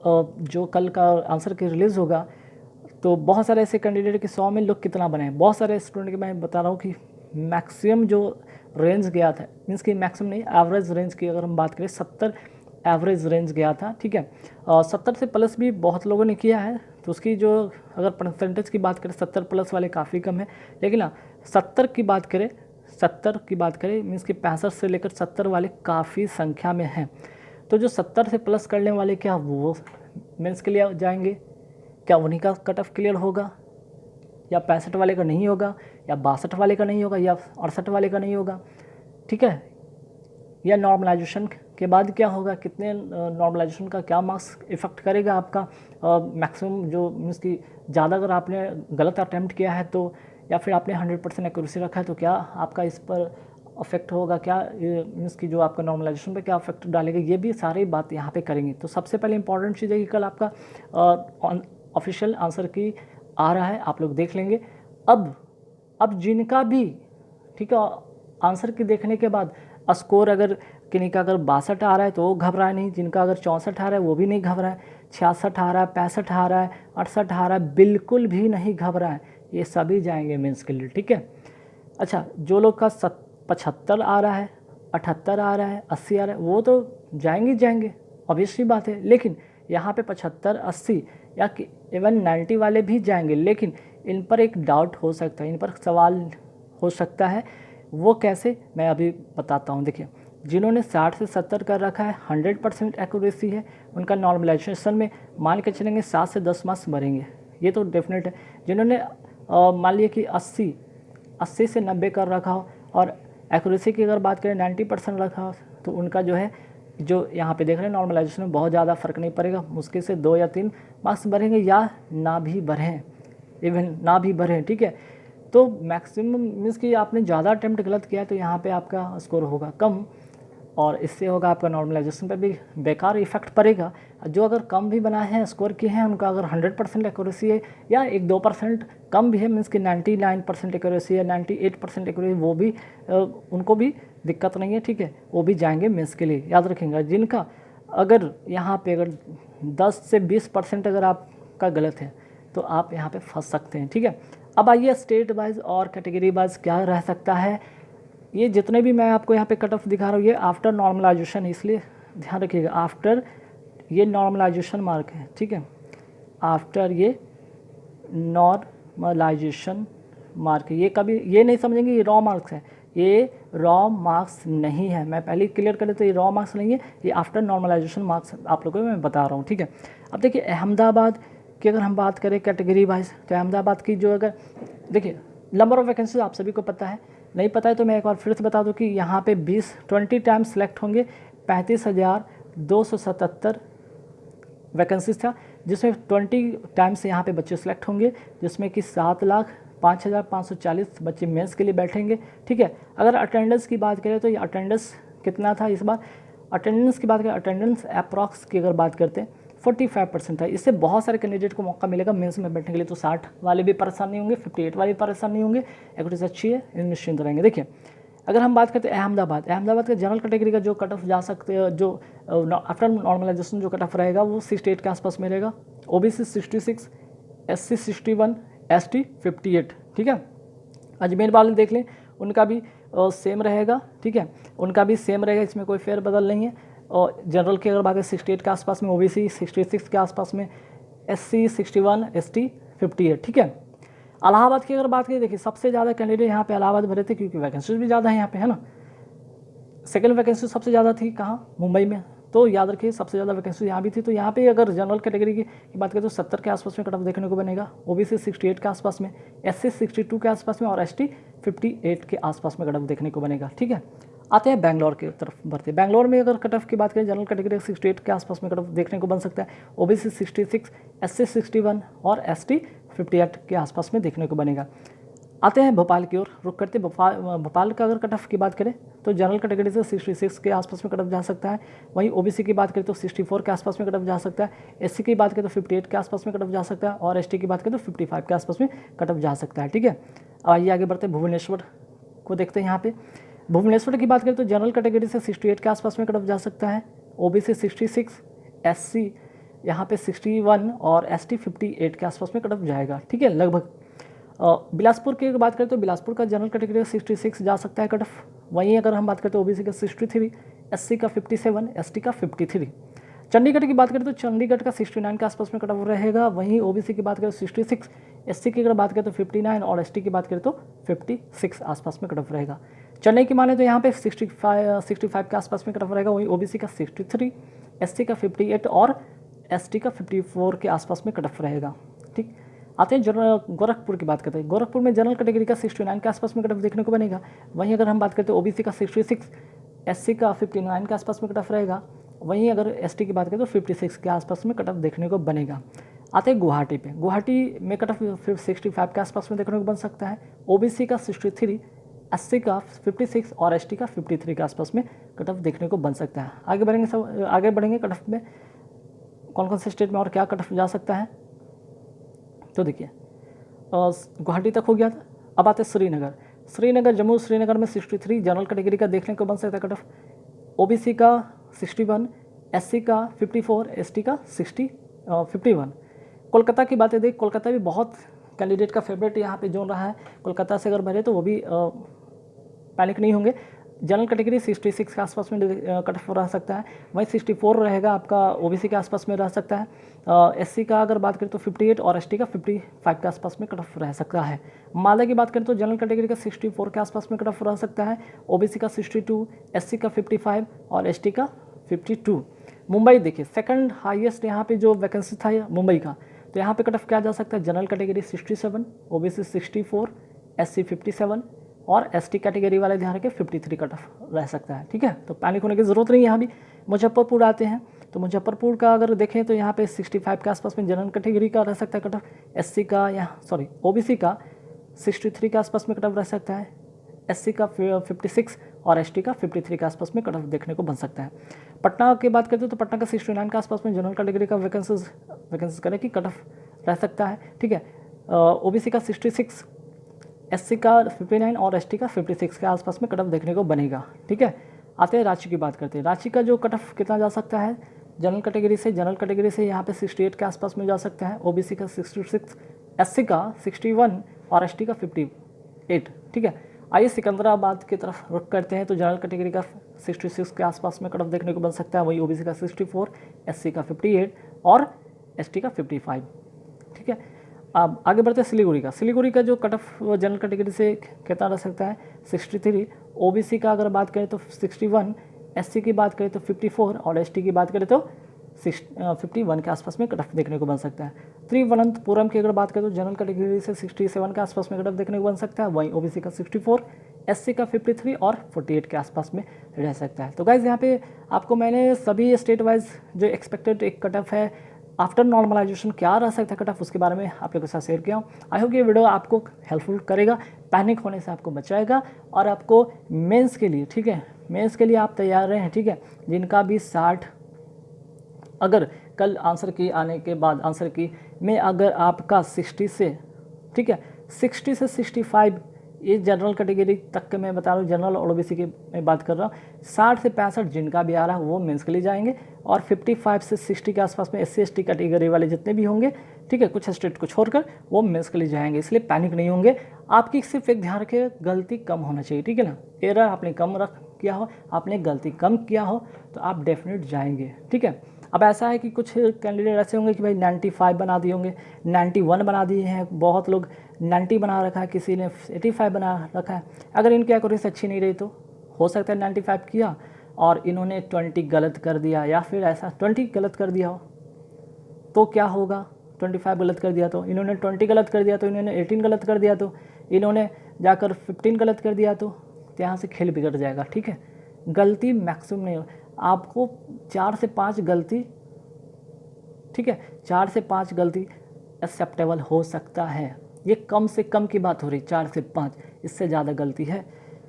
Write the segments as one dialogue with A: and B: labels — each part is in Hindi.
A: जो कल का आंसर की रिलीज़ होगा, तो बहुत सारे ऐसे कैंडिडेट कि 100 में लोग कितना बनाए। बहुत सारे स्टूडेंट के मैं बता रहा हूँ कि मैक्सिमम जो रेंज गया था, मीन्स कि मैक्सिमम नहीं, एवरेज रेंज की अगर हम बात करें 70 एवरेज रेंज गया था, ठीक है। 70 से प्लस भी बहुत लोगों ने किया है, तो उसकी जो अगर परसेंटेज की बात करें 70 प्लस वाले काफ़ी कम है। लेकिन हाँ, 70 की बात करें, 70 की बात करें मीन्स कि 65 से लेकर 70 वाले काफ़ी संख्या में हैं। तो जो 70 से प्लस करने वाले क्या वो मेंस के लिए जाएंगे, क्या उन्हीं का कट ऑफ क्लियर होगा, या 65 वाले का नहीं होगा, या 62 वाले का नहीं होगा, या 68 वाले का नहीं होगा, ठीक है। या नॉर्मलाइजेशन के बाद क्या होगा, कितने नॉर्मलाइजेशन का क्या मार्क्स इफ़ेक्ट करेगा आपका मैक्सिमम जो मीन्स कि ज़्यादा अगर आपने गलत अटैम्प्ट किया है तो, या फिर आपने 100% एक्यूरेसी रखा है तो क्या आपका इस पर अफेक्ट होगा, क्या मीन्स कि जो आपका नॉर्मलाइजेशन पे क्या अफेक्ट डालेगा, ये भी सारी बात यहाँ पे करेंगे। तो सबसे पहले इंपॉर्टेंट चीज़ है कि कल आपका ऑफिशियल आंसर की आ रहा है, आप लोग देख लेंगे। अब जिनका भी, ठीक है, आंसर की देखने के बाद स्कोर अगर किन्हीं का अगर 62 आ रहा है तो वो घबराए नहीं, जिनका अगर 64 आ रहा है वो भी नहीं घबराए, 66 आ रहा है, 65 आ रहा है, 68 आ रहा है, बिल्कुल भी नहीं घबराए, ये सभी जाएंगे मेंस के लिए, ठीक है। अच्छा, जो लोग का 75 आ रहा है, 78 आ रहा है, 80 आ रहा है, वो तो जाएंगे, ऑब्वियसली बात है। लेकिन यहाँ पे 75, 80 या इवन 90 वाले भी जाएंगे, लेकिन इन पर एक डाउट हो सकता है, इन पर सवाल हो सकता है। वो कैसे, मैं अभी बताता हूँ। देखिए, जिन्होंने 60 से 70 कर रखा है, 100% एक्यूरेसी है, उनका नॉर्मलाइजेशन में मान के चलेंगे 7 से 10 मार्क्स बढ़ेंगे, ये तो डेफिनेट है। जिन्होंने मान लिया कि 80 से 90 कर रखा हो और एक्यूरेसी की अगर बात करें 90% रखा हो, तो उनका जो है, जो यहाँ पे देख रहे हैं नॉर्मलाइजेशन में बहुत ज़्यादा फ़र्क नहीं पड़ेगा, मुश्किल से 2 या 3 मार्क्स बढ़ेंगे, या ना भी बढ़ें, इवन ना भी बढ़ें, ठीक है। तो मैक्सिमम मीन्स कि आपने ज़्यादा अटैम्प्ट गलत किया है तो यहाँ पे आपका स्कोर होगा कम, और इससे होगा आपका नॉर्मलाइजेशन पे भी बेकार इफेक्ट पड़ेगा। जो अगर कम भी बनाए हैं, स्कोर किए हैं, उनका अगर 100% एक्यूरेसी है, या 1-2% कम भी है, मीन्स कि 99% एक्यूरेसी है, 98% एक्यूरेसी, वो भी उनको भी दिक्कत नहीं है, ठीक है, वो भी जाएंगे मेंस के लिए। याद रखेंगे, जिनका अगर यहाँ पे अगर 10 से 20% अगर आपका गलत है तो आप यहाँ पे फंस सकते हैं, ठीक है। अब आइए स्टेट वाइज और कैटेगरी वाइज क्या रह सकता है। ये जितने भी मैं आपको यहाँ पे कट ऑफ दिखा रहा हूँ, ये आफ्टर नॉर्मलाइजेशन, इसलिए ध्यान रखिएगा, आफ्टर ये नॉर्मलाइजेशन मार्क है, ठीक है, आफ्टर ये नॉर्मलाइजेशन मार्क है। ये कभी ये नहीं समझेंगे ये रॉ मार्क्स है, ये रॉ मार्क्स नहीं है, मैं पहले क्लियर कर देता हूँ, ये रॉ मार्क्स नहीं है, ये आफ्टर नॉर्मलाइजेशन मार्क्स आप लोगों को मैं बता रहा हूँ, ठीक है। अब देखिए, अहमदाबाद की अगर हम बात करें कैटेगरी वाइज, तो अहमदाबाद की जो अगर देखिए नंबर ऑफ़ वैकेंसीज आप सभी को पता है, नहीं पता है तो मैं एक बार फिर से बता दूं कि यहाँ पे 20 टाइम्स सेलेक्ट होंगे, 35,277 वैकेंसीज था, जिसमें 20 टाइम्स यहाँ पे बच्चे सेलेक्ट होंगे, जिसमें कि 7,05,540 बच्चे मेंस के लिए बैठेंगे, ठीक है। अगर अटेंडेंस की बात करें तो ये अटेंडेंस कितना था इस बार, अटेंडेंस की बात करें, अटेंडेंस अप्रॉक्स की अगर बात करते हैं 45% था। इससे बहुत सारे कैंडिडेट को मौका मिलेगा मेंस में बैठने के लिए, तो 60 वाले भी परेशान नहीं होंगे, 58 वाले भी परेशान नहीं होंगे, एक्यूरेसी अच्छी है, निश्चिंत रहेंगे। देखिए, अगर हम बात करते हैं अहमदाबाद का जनरल कैटेगरी का जो कट ऑफ जा सकते हैं, जो आफ्टर नॉर्मलाइजेशन जो कट ऑफ रहेगा वो 68 के आसपास में रहेगा, ओबीसी 66, एससी 61, एसटी 58, ठीक है। अजमेर वाले देख लें, उनका भी सेम रहेगा, ठीक है, उनका भी सेम रहेगा, इसमें कोई फेरबदल नहीं है। और जनरल की अगर बात करें 68 के आसपास में, ओबीसी 66 के आसपास में, एससी 61, एसटी 58, ठीक है। इलाहाबाद की अगर बात करें, देखिए सबसे ज़्यादा कैंडिडेट यहाँ पे इलाहाबाद भरे थे, क्योंकि वैकेंसीज भी ज़्यादा है यहाँ पे, है ना। सेकंड वैकेंसी सबसे ज़्यादा थी कहाँ, मुंबई में, तो याद रखिए सबसे ज़्यादा वैकेंसी यहाँ भी थी। तो यहाँ पे अगर जनरल कैटेगरी की बात करें तो 70 के आसपास में कट ऑफ देखने को बनेगा, ओबीसी 68 के आसपास में, एससी 62 के आसपास में, और एसटी 58 के आसपास में कट ऑफ देखने को बनेगा, ठीक है। आते हैं बैंगलोर की तरफ बढ़ते हैं। बैंगलोर में अगर कट ऑफ की बात करें, जनरल कैटेगरी 68 के आसपास में कट ऑफ देखने को बन सकता है, ओबीसी 66, एससी 61 और एसटी 58 के आसपास में देखने को बनेगा। आते हैं भोपाल की ओर, रुक करते भोपाल का अगर कट ऑफ की बात करें तो जनरल कैटेगरी से 66 के आसपास में कट ऑफ जा सकता है, वहीं ओबीसी की बात करें तो 64 के आसपास में कट ऑफ जा सकता है, एससी की बात करें तो 58 के आसपास में कट ऑफ जा सकता है, और एसटी की बात करें तो 55 के आसपास में कट ऑफ जा सकता है, ठीक है। आइए आगे बढ़ते हैं, भुवनेश्वर को देखते हैं। यहाँ पे भुवनेश्वर की बात करें तो जनरल कैटेगरी से 68 के आसपास में कट ऑफ जा सकता है, ओबीसी 66, एससी यहाँ पे 61 और ST 58 के आसपास में कट ऑफ जाएगा, ठीक है लगभग। बिलासपुर की अगर बात करें तो बिलासपुर का जनरल कैटेगरी 66 जा सकता है कट ऑफ। वहीं अगर हम बात करते हैं OBC का 63, SC का 57, ST का 53। चंडीगढ़ की बात करें तो चंडीगढ़ का 69 के आसपास में कट ऑफ रहेगा। वहीं OBC की बात करें तो 66, SC की अगर बात करें तो 59 और ST की बात करें तो 56 आसपास में कट ऑफ रहेगा। चेन्नई की माने तो यहाँ पे 65 के आसपास में कट ऑफ रहेगा। वहीं OBC का 63, SC का 58 और ST का 54 के आसपास में कट ऑफ रहेगा, ठीक। आते हैं गोरखपुर की बात करते हैं। गोरखपुर में जनरल कैटेगरी का 69 के आसपास में कट ऑफ देखने को बनेगा। वहीं अगर हम बात करते हैं OBC का 66, SC का 59 के आसपास में कट ऑफ रहेगा। वहीं अगर ST की बात करें तो 56 के आसपास में कट ऑफ देखने को बनेगा। आते हैं गुवाहाटी पे। गुवाहाटी में कट ऑफ 65 के आसपास में देखने को बन सकता है। OBC का 63, SC का 56 और ST का 53 के आसपास में कट ऑफ देखने को बन सकता है। आगे बढ़ेंगे कट ऑफ में कौन कौन से स्टेट में और क्या कट ऑफ जा सकता है। तो देखिए गुवाहाटी तक हो गया था। अब आते हैं श्रीनगर जम्मू श्रीनगर में 63 जनरल कैटेगरी का देखने को बन सकता है कट ऑफ। OBC का 61, SC का 54, ST का 51। कोलकाता की बातें देख, कोलकाता भी बहुत कैंडिडेट का फेवरेट यहाँ पे जोन रहा है। कोलकाता से अगर भरे तो वो भी पैनिक नहीं होंगे। जनरल कैटेगरी 66 के आसपास में कट ऑफ रह सकता है। वहीं 64 रहेगा आपका OBC के आसपास में रह सकता है। SC का अगर बात करें तो 58 और ST का 55 के आसपास में कट ऑफ रह सकता है। मालदा की बात करें तो जनरल कैटेगरी का 64 के आसपास में कट ऑफ रह सकता है। OBC का 62, SC का 55 और ST का 52। मुंबई देखिए सेकंड हाईएस्ट यहाँ पे जो वैकेंसी था मुंबई का, तो यहाँ पे कट ऑफ क्या जा सकता है। जनरल कैटेगरी 67, OBC 64, SC 57 और ST कैटेगरी वाले ध्यान रखें 53 कट ऑफ रह सकता है, ठीक है। तो पैनिक होने की ज़रूरत नहीं है। यहाँ भी मुजफ्फरपुर आते हैं तो मुजफ्फरपुर का अगर देखें तो यहाँ पे 65 के आसपास में जनरल कैटेगरी का रह सकता है कट ऑफ। SC का OBC का 63 के आसपास में कट ऑफ रह सकता है। SC का 56 और ST का 53 के आसपास में कट ऑफ देखने को बन सकता है। पटना की बात करते हैं तो पटना का 69 के आसपास में जनरल कैटेगरी का वैकेंसीज करें कि कट ऑफ रह सकता है, ठीक है। OBC का 66, SC का 59 और ST का 56 के आसपास में कट ऑफ देखने को बनेगा, ठीक है। आते हैं रांची की बात करते हैं। रांची का जो कट ऑफ कितना जा सकता है जनरल कैटेगरी से यहाँ पे 68 के आसपास में जा सकता है। OBC का 66, SC का 61 और ST का 58, ठीक है। आइए सिकंदराबाद की तरफ रुख करते हैं तो जनरल कैटेगरी का 66 के आसपास में कट ऑफ देखने को बन सकता है। वही OBC का 64, SC का 58 और ST का 55, ठीक है। अब आगे बढ़ते हैं सिलीगुड़ी का जो कट ऑफ जनरल कैटेगरी से कितना रह सकता है 63। OBC का अगर बात करें तो 61, SC की बात करें तो 54 और ST की बात करें तो 51 के आसपास में कट ऑफ देखने को बन सकता है। तिरुवनंतपुरम की अगर बात करें तो जनरल कैटेगरी से 67 के आसपास में कट ऑफ देखने को बन सकता है। वहीं OBC का 64, SC का 53 और 48 के आसपास में रह सकता है। तो गाइज़ यहाँ पे आपको मैंने सभी स्टेट वाइज जो एक्सपेक्टेड एक कट ऑफ है आफ्टर नॉर्मलाइजेशन क्या रह सकता है कट ऑफ, उसके बारे में आप लोगों के साथ शेयर किया हूँ। आई होप ये वीडियो आपको हेल्पफुल करेगा, पैनिक होने से आपको बचाएगा और आपको मेंस के लिए, ठीक है, मेंस के लिए आप तैयार रहें, ठीक है। जिनका भी 60 अगर कल आंसर की आने के बाद आंसर की में अगर आपका 60 से, ठीक है, 60 से 65 ये जनरल कैटेगरी तक के मैं बता रहा हूँ, जनरल और OBC की मैं बात कर रहा हूँ। 60 से 65 जिनका भी आ रहा है वो मेंस के लिए जाएंगे और 55 से 60 के आसपास में SC ST कैटेगरी वाले जितने भी होंगे, ठीक है, कुछ स्टेट को छोड़कर वो मेंस के लिए जाएंगे। इसलिए पैनिक नहीं होंगे। आपकी सिर्फ एक ध्यान रखिए, गलती कम होना चाहिए, ठीक है ना। एरर आपने कम किया हो, आपने गलती कम किया हो तो आप डेफिनेट जाएंगे, ठीक है। अब ऐसा है कि कुछ कैंडिडेट ऐसे होंगे कि भाई 95 बना दिए होंगे, 91 बना दिए हैं, बहुत लोग 90 बना रखा है, किसी ने 85 बना रखा है। अगर इनकी एक्यूरेसी अच्छी नहीं रही तो हो सकता है 95 किया और इन्होंने 20 गलत कर दिया, या फिर ऐसा 20 गलत कर दिया हो तो क्या होगा। 25 गलत कर दिया तो इन्होंने 20 गलत कर दिया, तो इन्होंने 18 गलत कर दिया, तो इन्होंने जाकर 15 गलत कर दिया, तो यहाँ से खेल बिगड़ जाएगा, ठीक है। गलती मैक्सिमम नहीं हो, आपको 4 से 5 गलती, ठीक है, 4 से 5 गलती एक्सेप्टेबल हो सकता है। ये कम से कम की बात हो रही, 4 से 5, इससे ज़्यादा गलती है।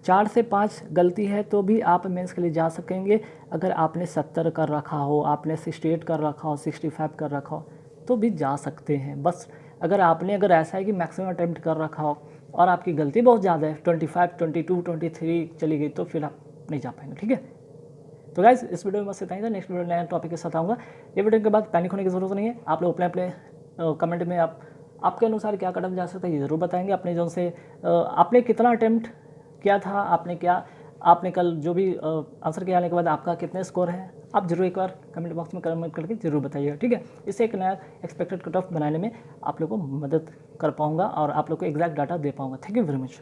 A: 4 से 5 गलती है तो भी आप मेंस के लिए जा सकेंगे। अगर आपने 70 कर रखा हो, आपने 68 कर रखा हो, 65 कर रखा हो तो भी जा सकते हैं। बस अगर ऐसा है कि मैक्सिमम अटेम्प्ट कर रखा हो और आपकी गलती बहुत ज़्यादा है, 25, 22, 23 चली गई, तो फिर आप नहीं जा पाएंगे, ठीक है। तो गाइस इस वीडियो में बस इतना ही था। नेक्स्ट वीडियो नया टॉपिक के साथ आऊँगा। ये वीडियो के बाद पैनिक होने की ज़रूरत नहीं है। आप लोग अपने कमेंट में आपके अनुसार क्या कदम जा सकता है ये ज़रूर बताएंगे। अपने जो से आपने कितना अटेम्प्ट किया था, आपने कल जो भी आंसर किया आने के बाद आपका कितने स्कोर है, आप जरूर एक बार कमेंट बॉक्स में कमेंट करके जरूर बताइएगा, ठीक है। इससे एक नया एक्सपेक्टेड कट ऑफ बनाने में आप लोगों को मदद कर पाऊँगा और आप लोग को एग्जैक्ट डाटा दे पाऊँगा। Thank you very much.